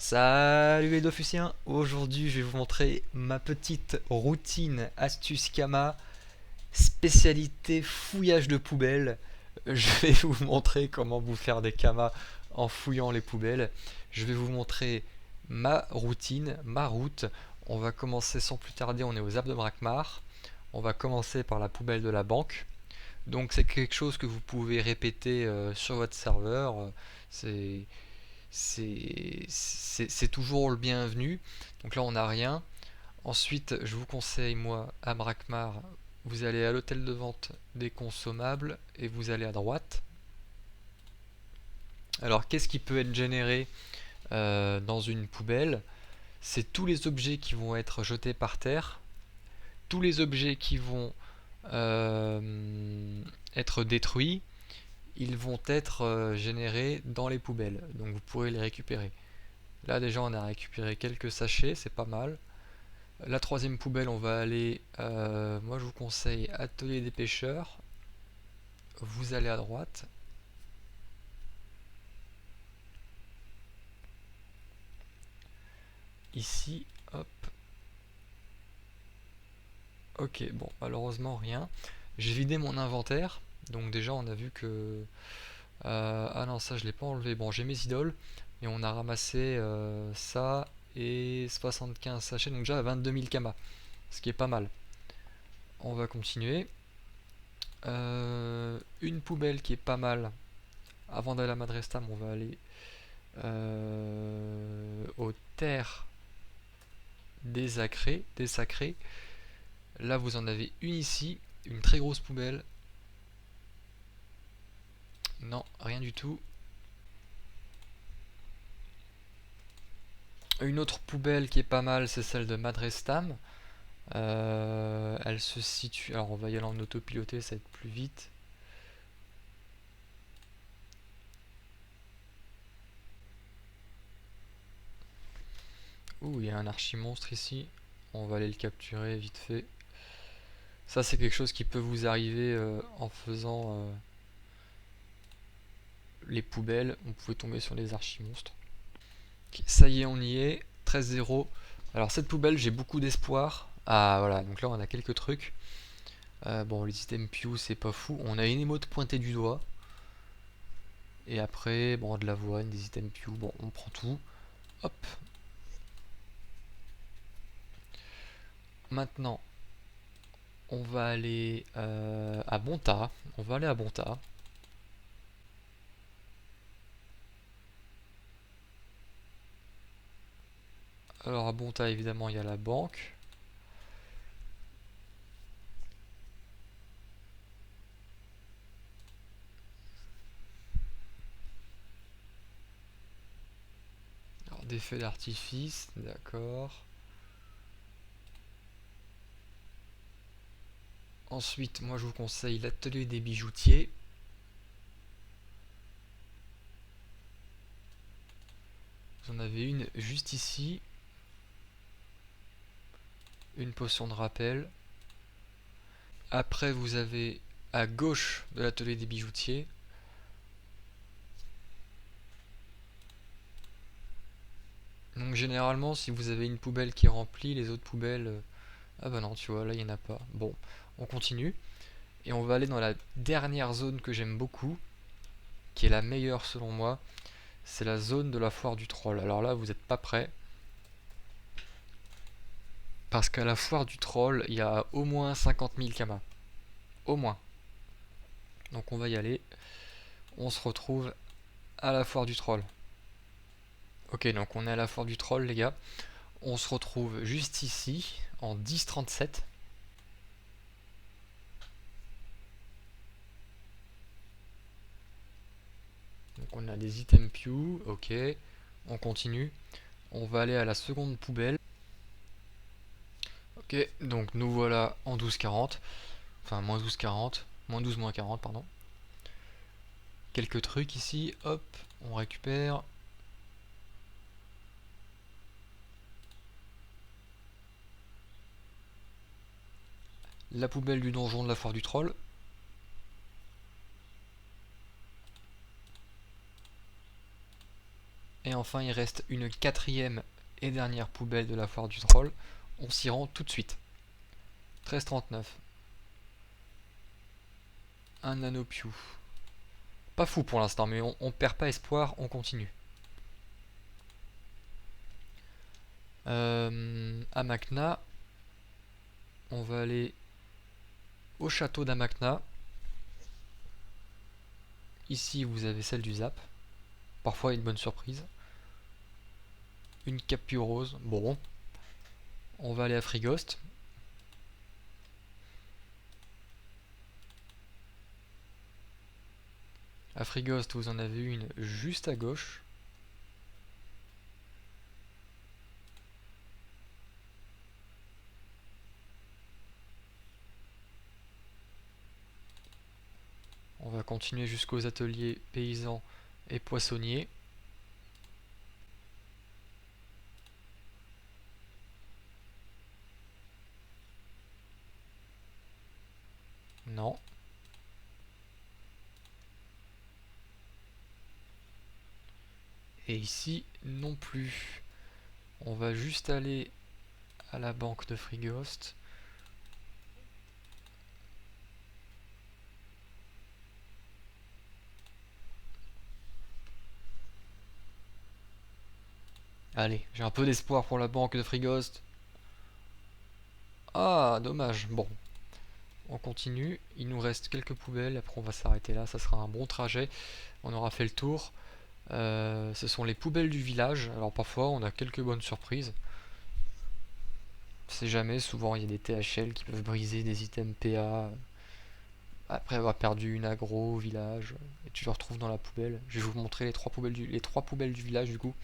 Salut les Dofus, aujourd'hui je vais vous montrer ma petite routine astuce Kama, spécialité fouillage de poubelles. Je vais vous montrer comment vous faire des Kamas en fouillant les poubelles. Je vais vous montrer ma routine, ma route. On va commencer sans plus tarder, on est aux Alpes de Brakmar. On va commencer par la poubelle de la banque. Donc c'est quelque chose que vous pouvez répéter sur votre serveur. C'est c'est toujours le bienvenu. Donc là, on n'a rien. Ensuite, je vous conseille, moi, à Brakmar, vous allez à l'hôtel de vente des consommables et vous allez à droite. Alors, qu'est-ce qui peut être généré dans une poubelle? C'est tous les objets qui vont être jetés par terre, tous les objets qui vont être détruits, ils vont être générés dans les poubelles. Donc vous pourrez les récupérer. Là déjà on a récupéré quelques sachets, c'est pas mal. La troisième poubelle, on va aller, moi je vous conseille atelier des pêcheurs. Vous allez à droite. Ici, hop. Ok, bon, malheureusement rien. J'ai vidé mon inventaire. Donc déjà on a vu que... ah non, ça je l'ai pas enlevé. Bon, j'ai mes idoles. Et on a ramassé ça et 75 sachets. Donc déjà 22 000 kamas. Ce qui est pas mal. On va continuer. Une poubelle qui est pas mal. Avant d'aller à Madrestam, on va aller aux terres des sacrés. Là, vous en avez une ici, une très grosse poubelle. Non, rien du tout. Une autre poubelle qui est pas mal, c'est celle de Madrestam. Elle se situe. Alors, on va y aller en autopiloté, ça va être plus vite. Ouh, il y a un archi-monstre ici. On va aller le capturer vite fait. Ça, c'est quelque chose qui peut vous arriver en faisant les poubelles. On pouvait tomber sur les archi-monstres. Okay, ça y est, on y est. 13-0. Alors, cette poubelle, j'ai beaucoup d'espoir. Ah, voilà. Donc là, on a quelques trucs. Bon, les items Pew, c'est pas fou. On a une émote pointée du doigt. Et après, bon, de l'avoine, des items Pew. Bon, on prend tout. Hop. Maintenant, on va aller à Bonta. On va aller à Bonta. Alors à Bonta, évidemment, il y a la banque. Alors des feux d'artifice, d'accord. Ensuite, moi je vous conseille l'atelier des bijoutiers. Vous en avez une juste ici. Une potion de rappel. Après, vous avez à gauche de l'atelier des bijoutiers donc généralement, si vous avez une poubelle qui est remplie, les autres poubelles... Ah bah non, tu vois, là il n'y en a pas. Bon, on continue. Et on va aller dans la dernière zone que j'aime beaucoup, qui est la meilleure selon moi. C'est la zone de la foire du troll. Alors là, vous n'êtes pas prêts. Parce qu'à la foire du troll, il y a au moins 50 000 kamas. Au moins. Donc on va y aller. On se retrouve à la foire du troll. Ok, donc on est à la foire du troll, les gars. On se retrouve juste ici, en 10-37. Donc on a des items Pew, ok. On continue. On va aller à la seconde poubelle. Ok, donc nous voilà en 12-40. Enfin, moins 12-40. Moins 12, moins 40, pardon. Quelques trucs ici, hop, on récupère. La poubelle du donjon de la foire du troll. Et enfin, il reste une quatrième et dernière poubelle de la foire du troll. On s'y rend tout de suite. 13,39. Un nanopiou. Pas fou pour l'instant, mais on perd pas espoir, on continue. Amakna. On va aller au château d'Amakna. Ici, vous avez celle du Zap. Parfois, une bonne surprise. Une capture rose. Bon. On va aller à Frigost. À Frigost, vous en avez une juste à gauche. On va continuer jusqu'aux ateliers paysans et poissonniers. Non. Et ici non plus. On va juste aller à la banque de Frigost. Allez, j'ai un peu d'espoir pour la banque de Frigost. Ah, dommage. Bon, on continue. Il nous reste quelques poubelles. Après, on va s'arrêter là. Ça sera un bon trajet. On aura fait le tour. Ce sont les poubelles du village. Alors, parfois, on a quelques bonnes surprises. On sait jamais. Souvent, il y a des THL qui peuvent briser des items PA. Après avoir perdu une agro au village. Et tu le retrouves dans la poubelle. Je vais vous montrer les trois poubelles du village, du coup.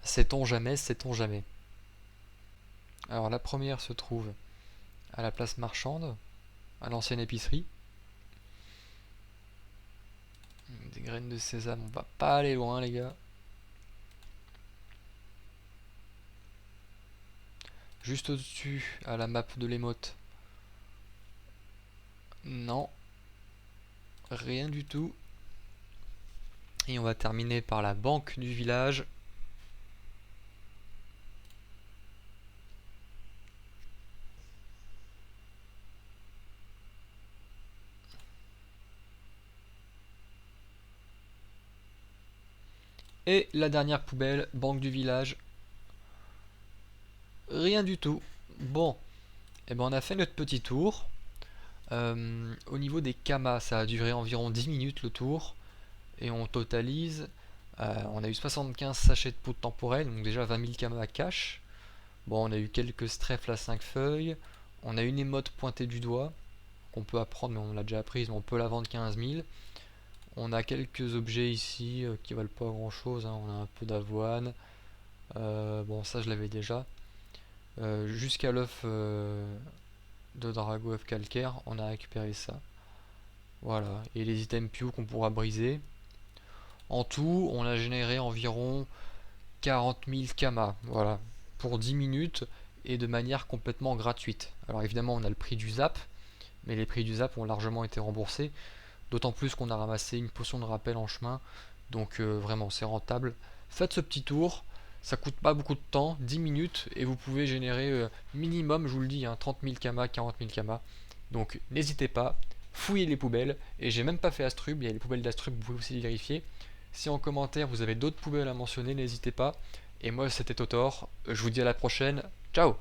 Sait-on jamais, sait-on jamais. Alors la première se trouve à la place marchande, à l'ancienne épicerie. Des graines de sésame, on va pas aller loin les gars. Juste au-dessus, à la map de l'émote. Non. Rien du tout. Et on va terminer par la banque du village. Et la dernière poubelle, banque du village. Rien du tout. Bon, et ben on a fait notre petit tour. Au niveau des kamas, ça a duré environ 10 minutes le tour. Et on totalise. On a eu 75 sachets de poudre temporelle, donc déjà 20 000 kamas cash. Bon, on a eu quelques streffles à 5 feuilles. On a une émote pointée du doigt, qu'on peut apprendre, mais on l'a déjà apprise, mais on peut la vendre 15 000. On a quelques objets ici qui valent pas grand chose, hein. On a un peu d'avoine. Bon, ça je l'avais déjà. Jusqu'à l'œuf de drago œuf calcaire, on a récupéré ça. Voilà, et les items Pew qu'on pourra briser. En tout, on a généré environ 40 000 kamas, voilà, pour 10 minutes et de manière complètement gratuite. Alors évidemment, on a le prix du zap, mais les prix du zap ont largement été remboursés, d'autant plus qu'on a ramassé une potion de rappel en chemin, donc vraiment, c'est rentable. Faites ce petit tour, ça coûte pas beaucoup de temps, 10 minutes, et vous pouvez générer minimum, je vous le dis, hein, 30 000 kamas, 40 000 kamas. Donc n'hésitez pas, fouillez les poubelles, et j'ai même pas fait Astrub, il y a les poubelles d'Astrub, vous pouvez aussi les vérifier. Si en commentaire vous avez d'autres poubelles à mentionner, n'hésitez pas. Et moi c'était Totor, je vous dis à la prochaine, ciao!